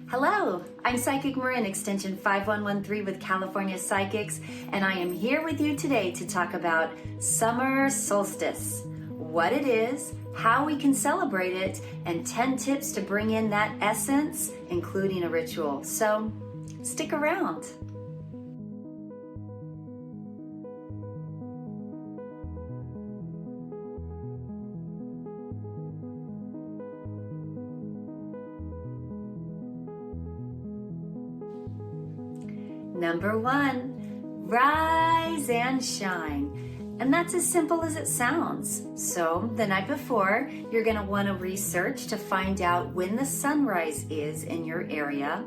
Hello, I'm Psychic Marin, extension 5113 with California Psychics, and I am here with you today to talk about summer solstice, what it is, how we can celebrate it, and 10 tips to bring in that essence, including a ritual. So stick around. Number 1, rise and shine. And that's as simple as it sounds. So the night before, you're going to want to research to find out when the sunrise is in your area.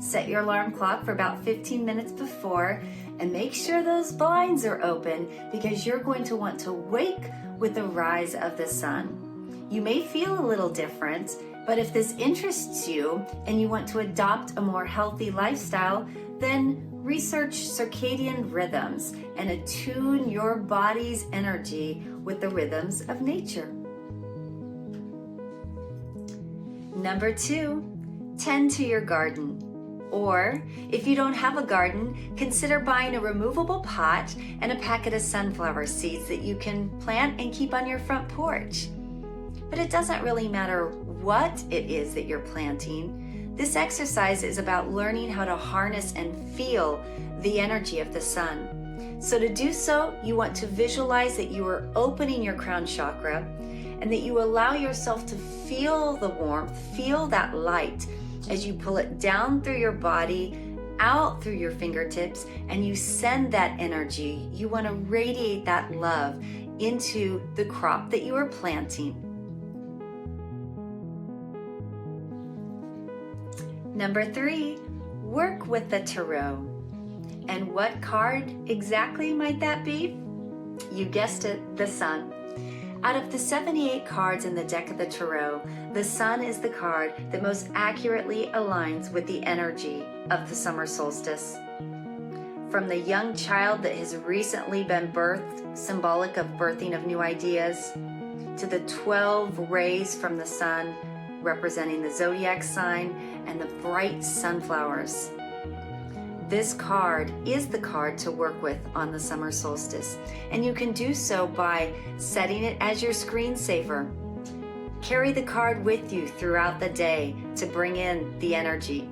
Set your alarm clock for about 15 minutes before and make sure those blinds are open because you're going to want to wake with the rise of the sun. You may feel a little different, but if this interests you and you want to adopt a more healthy lifestyle, then research circadian rhythms and attune your body's energy with the rhythms of nature. Number 2, tend to your garden. Or if you don't have a garden, consider buying a removable pot and a packet of sunflower seeds that you can plant and keep on your front porch. But it doesn't really matter what it is that you're planting. This exercise is about learning how to harness and feel the energy of the sun. So to do so, you want to visualize that you are opening your crown chakra and that you allow yourself to feel the warmth, feel that light as you pull it down through your body, out through your fingertips, and you send that energy. You want to radiate that love into the crop that you are planting. Number 3, work with the tarot. And what card exactly might that be? You guessed it, the sun. Out of the 78 cards in the deck of the tarot, the sun is the card that most accurately aligns with the energy of the summer solstice. From the young child that has recently been birthed, symbolic of birthing of new ideas, to the 12 rays from the sun, representing the zodiac sign and the bright sunflowers. This card is the card to work with on the summer solstice, and you can do so by setting it as your screensaver. Carry the card with you throughout the day to bring in the energy.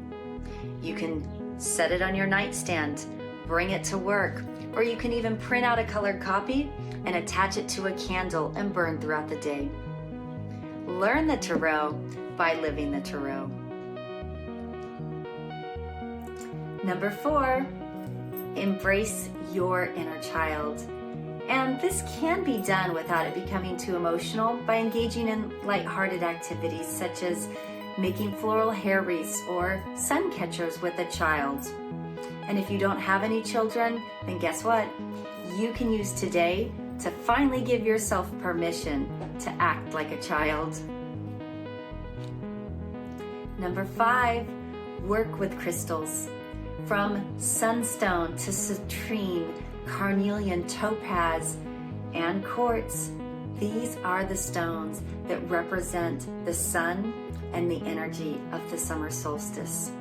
You can set it on your nightstand, bring it to work, or you can even print out a colored copy and attach it to a candle and burn throughout the day. Learn the tarot by living the tarot. Number 4, embrace your inner child. And this can be done without it becoming too emotional by engaging in lighthearted activities such as making floral hair wreaths or sun catchers with a child. And if you don't have any children, then guess what? You can use today to finally give yourself permission to act like a child. Number 5, work with crystals. From sunstone to citrine, carnelian, topaz, and quartz, these are the stones that represent the sun and the energy of the summer solstice.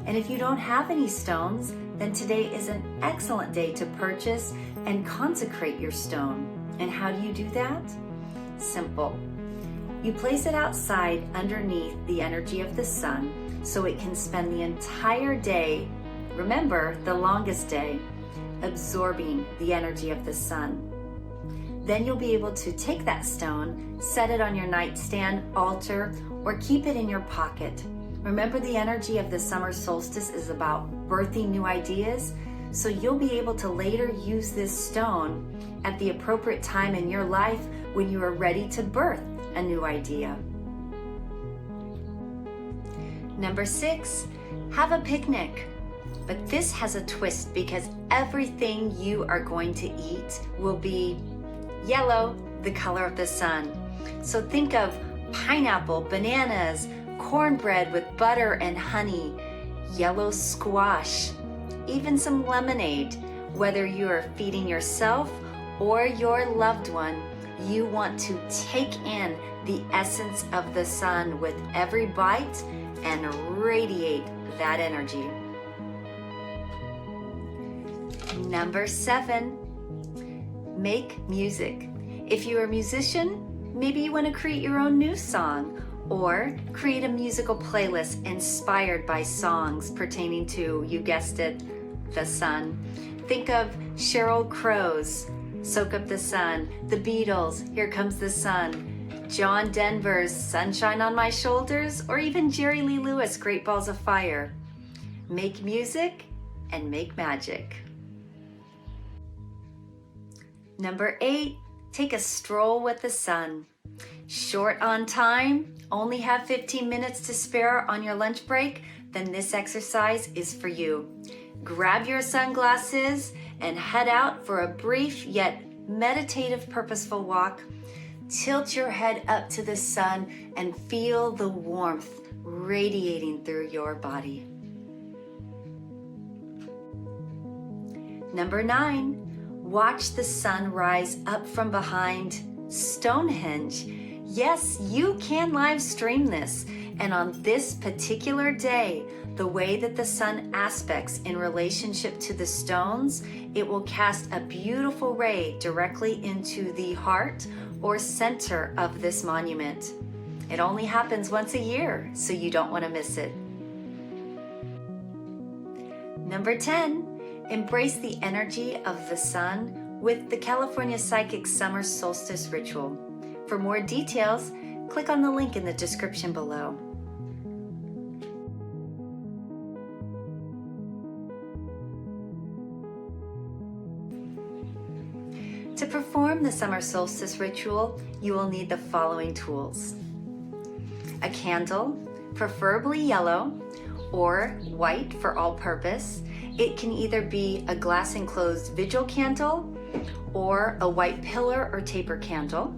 And if you don't have any stones, then today is an excellent day to purchase and consecrate your stone. And how do you do that? Simple. You place it outside underneath the energy of the sun so it can spend the entire day, remember the longest day, absorbing the energy of the sun. Then you'll be able to take that stone, set it on your nightstand, altar, or keep it in your pocket. Remember, the energy of the summer solstice is about birthing new ideas, so you'll be able to later use this stone at the appropriate time in your life when you are ready to birth a new idea. Number 6, have a picnic. But this has a twist because everything you are going to eat will be yellow, the color of the sun. So think of pineapple, bananas, cornbread with butter and honey, yellow squash, even some lemonade. Whether you are feeding yourself or your loved one, You want to take in the essence of the sun with every bite and radiate that energy. Number 7, make music. If you're a musician, maybe you want to create your own new song or create a musical playlist inspired by songs pertaining to, you guessed it, the sun. Think of Sheryl Crow's Soak Up the Sun, the Beatles' Here Comes the Sun, John Denver's Sunshine on My Shoulders, or even Jerry Lee Lewis' Great Balls of Fire. Make music and make magic. Number 8, take a stroll with the sun. Short on time, only have 15 minutes to spare on your lunch break, then this exercise is for you. Grab your sunglasses and head out for a brief yet meditative, purposeful walk. Tilt your head up to the sun and feel the warmth radiating through your body. Number 9, watch the sun rise up from behind Stonehenge. Yes, you can live stream this. And on this particular day, the way that the sun aspects in relationship to the stones, it will cast a beautiful ray directly into the heart or center of this monument. It only happens once a year, so you don't want to miss it. Number 10, embrace the energy of the sun with the California Psychic Summer Solstice ritual. For more details, click on the link in the description below. To perform the summer solstice ritual, you will need the following tools. A candle, preferably yellow or white for all purpose. It can either be a glass enclosed vigil candle or a white pillar or taper candle.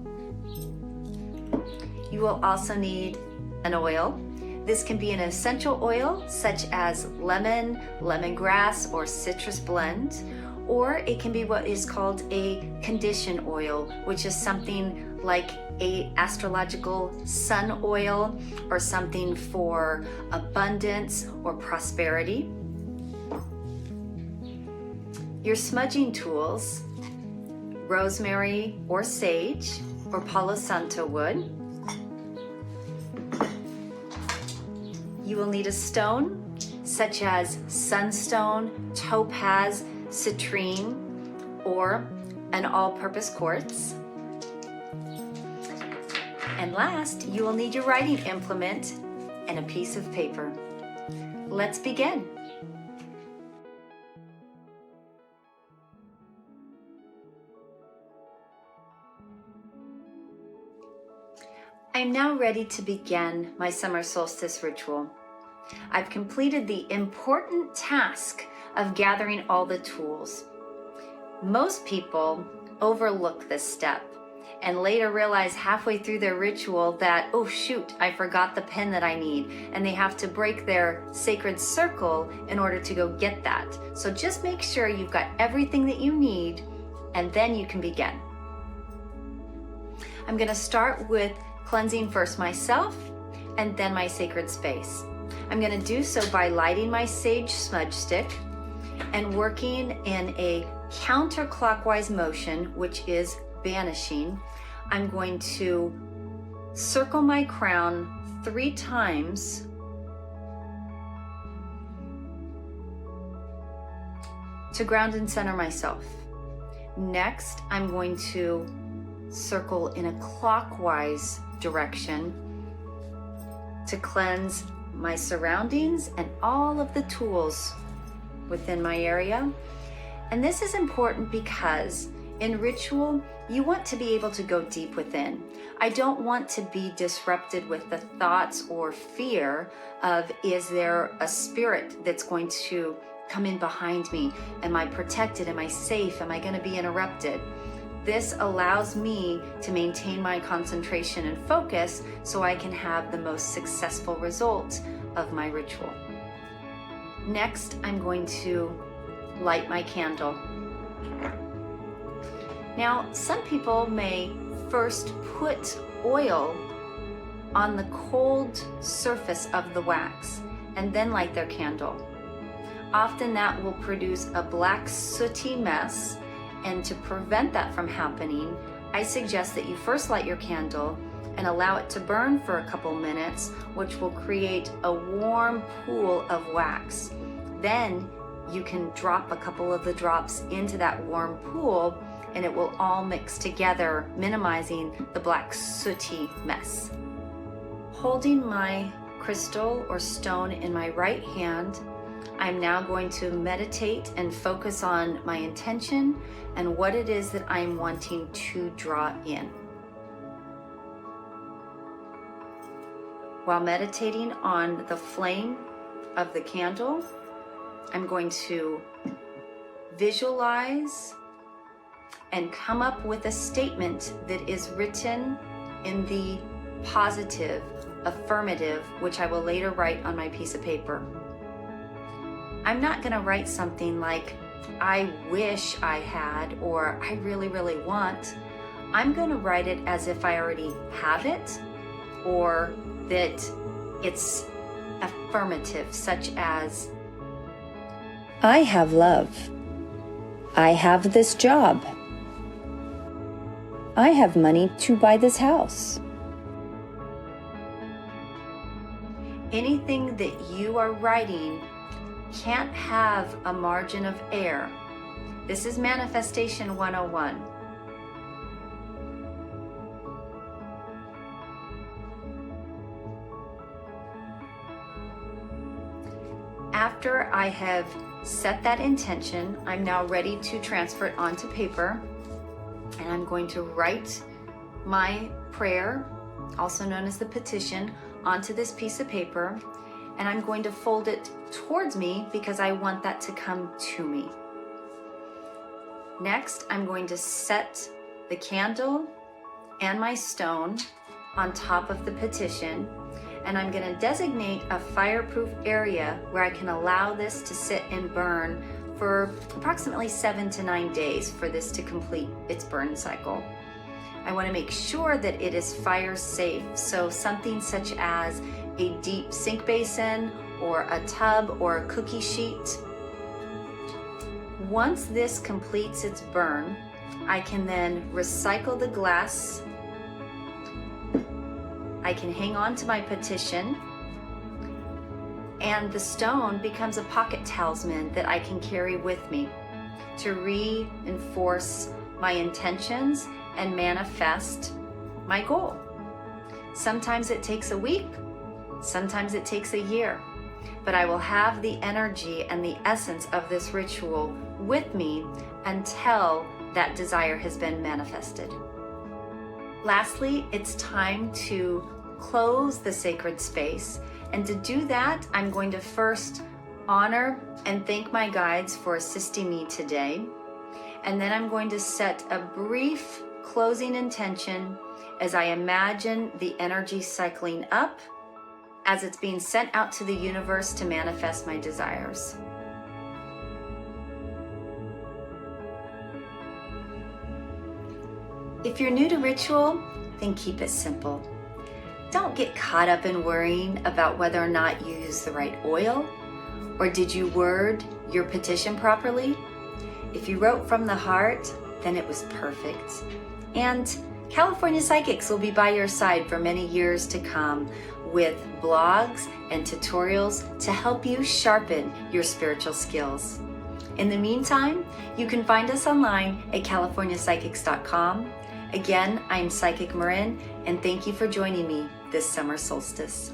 You will also need an oil. This can be an essential oil such as lemon, lemongrass, or citrus blend, or it can be what is called a condition oil, which is something like a astrological sun oil or something for abundance or prosperity. Your smudging tools, rosemary or sage or Palo Santo wood. You will need a stone such as sunstone, topaz, citrine, or an all-purpose quartz. And last, you will need your writing implement and a piece of paper. Let's begin. I'm now ready to begin my summer solstice ritual. I've completed the important task of gathering all the tools. Most people overlook this step and later realize halfway through their ritual that, oh shoot, I forgot the pen that I need, and they have to break their sacred circle in order to go get that. So just make sure you've got everything that you need, and then you can begin. I'm going to start with cleansing first myself and then my sacred space. I'm going to do so by lighting my sage smudge stick and working in a counterclockwise motion, which is banishing. I'm going to circle my crown 3 times to ground and center myself. Next, I'm going to circle in a clockwise direction to cleanse my surroundings and all of the tools within my area. And this is important because in ritual, you want to be able to go deep within. I don't want to be disrupted with the thoughts or fear of, is there a spirit that's going to come in behind me? Am I protected? Am I safe? Am I going to be interrupted? This allows me to maintain my concentration and focus so I can have the most successful result of my ritual. Next, I'm going to light my candle. Now, some people may first put oil on the cold surface of the wax and then light their candle. Often that will produce a black sooty mess, and to prevent that from happening, I suggest that you first light your candle and allow it to burn for a couple minutes, which will create a warm pool of wax. Then you can drop a couple of the drops into that warm pool and it will all mix together, minimizing the black sooty mess. Holding my crystal or stone in my right hand, I'm now going to meditate and focus on my intention and what it is that I'm wanting to draw in. While meditating on the flame of the candle, I'm going to visualize and come up with a statement that is written in the positive, affirmative, which I will later write on my piece of paper. I'm not going to write something like, I wish I had, or I really, really want. I'm going to write it as if I already have it, or that it's affirmative, such as, I have love. I have this job. I have money to buy this house. Anything that you are writing can't have a margin of error. This is Manifestation 101. After I have set that intention, I'm now ready to transfer it onto paper, and I'm going to write my prayer, also known as the petition, onto this piece of paper, and I'm going to fold it towards me because I want that to come to me. Next, I'm going to set the candle and my stone on top of the petition, and I'm going to designate a fireproof area where I can allow this to sit and burn for approximately 7 to 9 days for this to complete its burn cycle. I want to make sure that it is fire safe, so something such as a deep sink basin or a tub or a cookie sheet. Once this completes its burn, I can then recycle the glass. I can hang on to my petition, and the stone becomes a pocket talisman that I can carry with me to reinforce my intentions and manifest my goal. Sometimes it takes a week, sometimes it takes a year, but I will have the energy and the essence of this ritual with me until that desire has been manifested. Lastly, it's time to close the sacred space, and to do that, I'm going to first honor and thank my guides for assisting me today, and then I'm going to set a brief closing intention as I imagine the energy cycling up as it's being sent out to the universe to manifest my desires. If you're new to ritual, then keep it simple. Don't get caught up in worrying about whether or not you use the right oil, or did you word your petition properly? If you wrote from the heart, then it was perfect. And California Psychics will be by your side for many years to come with blogs and tutorials to help you sharpen your spiritual skills. In the meantime, you can find us online at californiapsychics.com. Again, I'm Psychic Marin, and thank you for joining me this summer solstice.